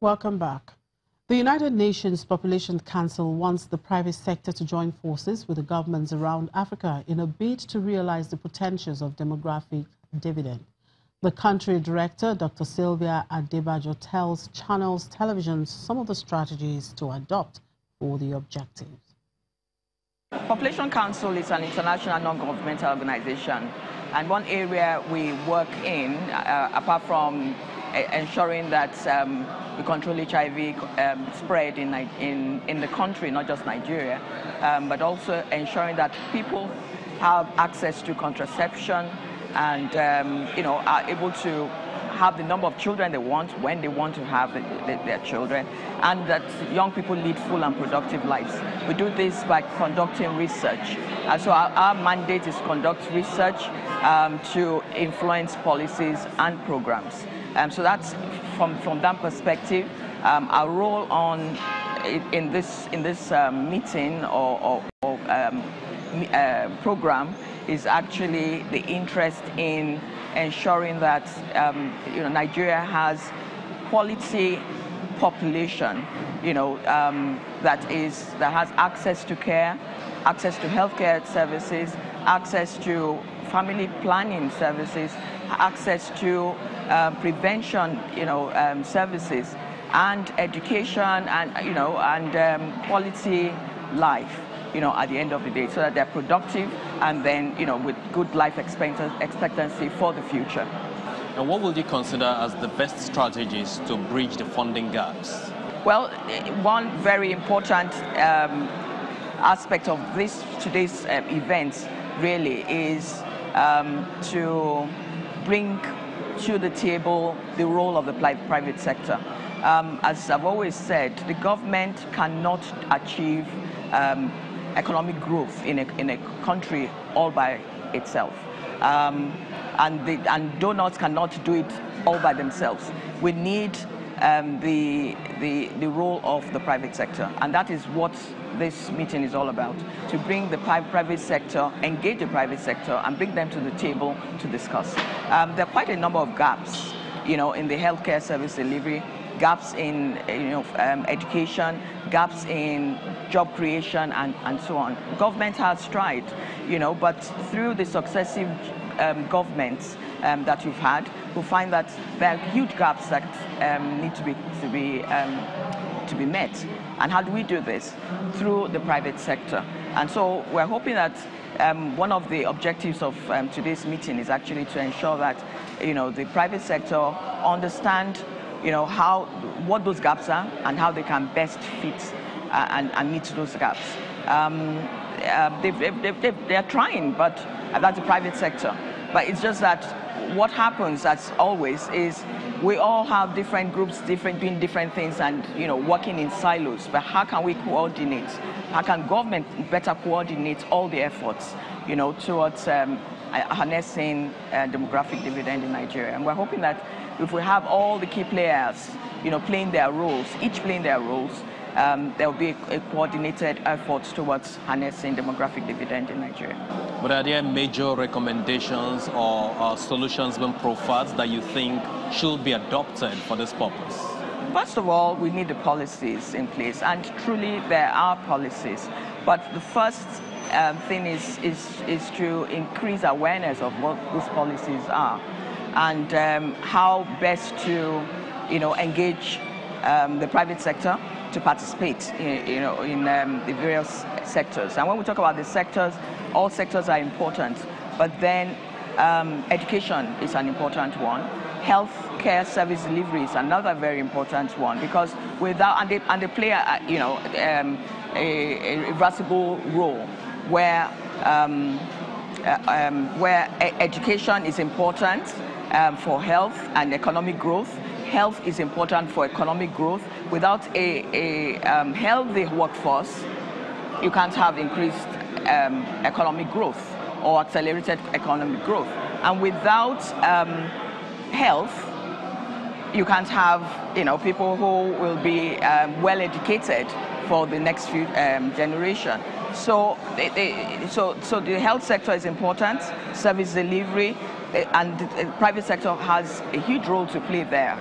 Welcome back. The United Nations Population Council wants the private sector to join forces with the governments around Africa in a bid to realize the potentials of demographic dividend. The country director, Dr. Sylvia Adebajo, tells Channels Television some of the strategies to adopt for the objectives. Population Council is an international non-governmental organization, and one area we work in, apart from ensuring that we control HIV spread in the country, not just Nigeria, but also ensuring that people have access to contraception and are able to have the number of children they want when they want to have their children, and that young people lead full and productive lives. We do this by conducting research. So our mandate is to conduct research to influence policies and programs. So that's from that perspective. Our role in this meeting or program is actually the interest in ensuring that Nigeria has quality population, that has access to care, access to healthcare services, access to family planning services, access to prevention, services, and education, and quality life, at the end of the day, so that they're productive and then, with good life expectancy for the future. And what will you consider as the best strategies to bridge the funding gaps? Well, one very important aspect of today's event really is to bring to the table the role of the private sector. As I've always said, the government cannot achieve economic growth in a country all by itself, and donors cannot do it all by themselves. We need the role of the private sector, and that is what this meeting is all about: to bring the private sector, engage the private sector, and bring them to the table to discuss. There are quite a number of gaps, in the healthcare service delivery, gaps in education, gaps in job creation, and so on. Government has tried, but through the successive governments that we've had, we find that there are huge gaps that need to be met. And how do we do this? Through the private sector. And so we're hoping that one of the objectives of today's meeting is actually to ensure that the private sector understand what those gaps are and how they can best fit and meet those gaps. They're trying, but that's the private sector. But it's just that what happens, as always, is we all have different groups, doing different things, and working in silos. But how can we coordinate? How can government better coordinate all the efforts, towards harnessing demographic dividend in Nigeria? And we're hoping that if we have all the key players, playing their roles, each playing their roles, there will be a coordinated effort towards harnessing demographic dividend in Nigeria. But are there major recommendations or solutions being profiled that you think should be adopted for this purpose? First of all, we need the policies in place, and truly there are policies. But the first thing is to increase awareness of what those policies are, and how best to engage the private sector to participate in the various sectors. And when we talk about the sectors, all sectors are important, but then education is an important one. Health care service delivery is another very important one, because without, and they play a reversible role where education is important for health and economic growth. Health is important for economic growth. Without a healthy workforce, you can't have increased economic growth or accelerated economic growth. And without health, you can't have people who will be well educated for the next few generation. So the health sector is important, service delivery, and the private sector has a huge role to play there.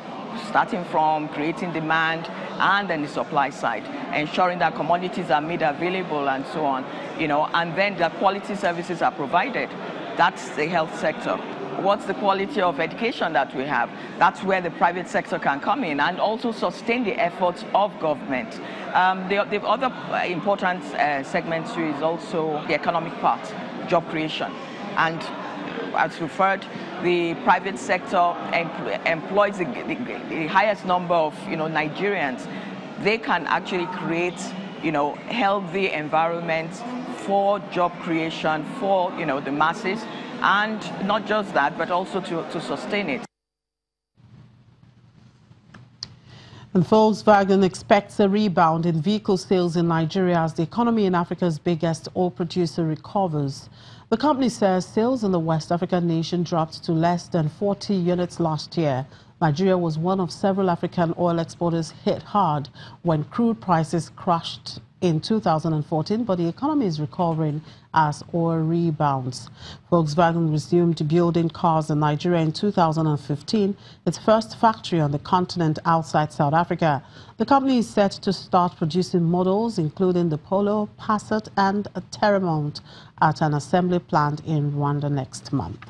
starting from creating demand and then the supply side, ensuring that commodities are made available and so on, and then the quality services are provided. That's the health sector. What's the quality of education that we have? That's where the private sector can come in and also sustain the efforts of government. The other important segment too is also the economic part, job creation. And as referred, the private sector employs the highest number of Nigerians. They can actually create healthy environments for job creation for the masses, and not just that, but also to sustain it. And Volkswagen expects a rebound in vehicle sales in Nigeria as the economy in Africa's biggest oil producer recovers. The company says sales in the West African nation dropped to less than 40 units last year. Nigeria was one of several African oil exporters hit hard when crude prices crashed in 2014, but the economy is recovering as oil rebounds. Volkswagen resumed building cars in Nigeria in 2015, its first factory on the continent outside South Africa. The company is set to start producing models including the Polo, Passat and Terramont at an assembly plant in Rwanda next month.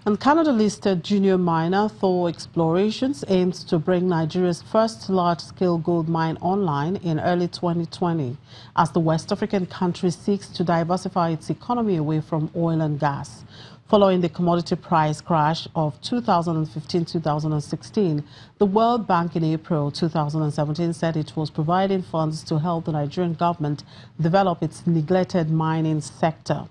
And Canada-listed junior miner Thor Explorations aims to bring Nigeria's first large-scale gold mine online in early 2020 as the West African country seeks to diversify its economy away from oil and gas. Following the commodity price crash of 2015-2016, the World Bank in April 2017 said it was providing funds to help the Nigerian government develop its neglected mining sector.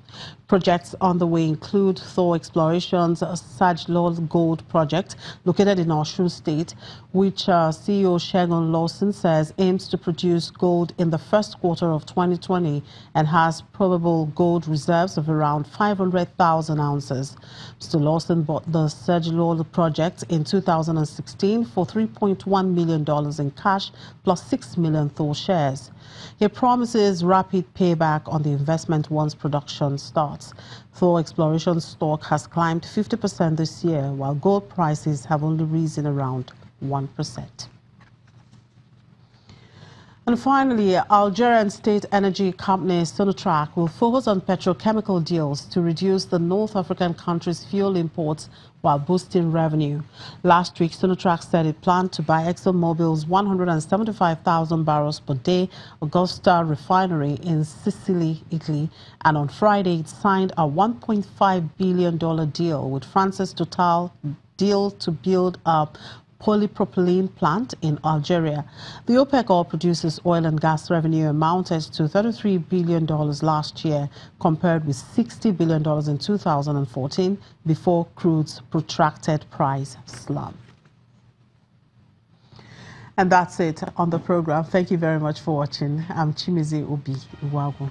Projects on the way include Thor Explorations' Sajlor Gold Project, located in Osun State, which CEO Segun Lawson says aims to produce gold in the first quarter of 2020 and has probable gold reserves of around 500,000 ounces. Mr. Lawson bought the Sajlor project in 2016 for $3.1 million in cash plus 6 million Thor shares. He promises rapid payback on the investment once production starts. Thor Exploration stock has climbed 50% this year, while gold prices have only risen around 1%. And finally, Algerian state energy company Sonatrach will focus on petrochemical deals to reduce the North African country's fuel imports while boosting revenue. Last week, Sonatrach said it planned to buy ExxonMobil's 175,000 barrels per day Augusta refinery in Sicily, Italy, and on Friday it signed a $1.5 billion deal with France's Total deal to build a polypropylene plant in Algeria. The OPEC oil producers' oil and gas revenue amounted to $33 billion last year, compared with $60 billion in 2014 before crude's protracted price slump. And that's it on the program. Thank you very much for watching. I'm Chimizi Obi Iwagu.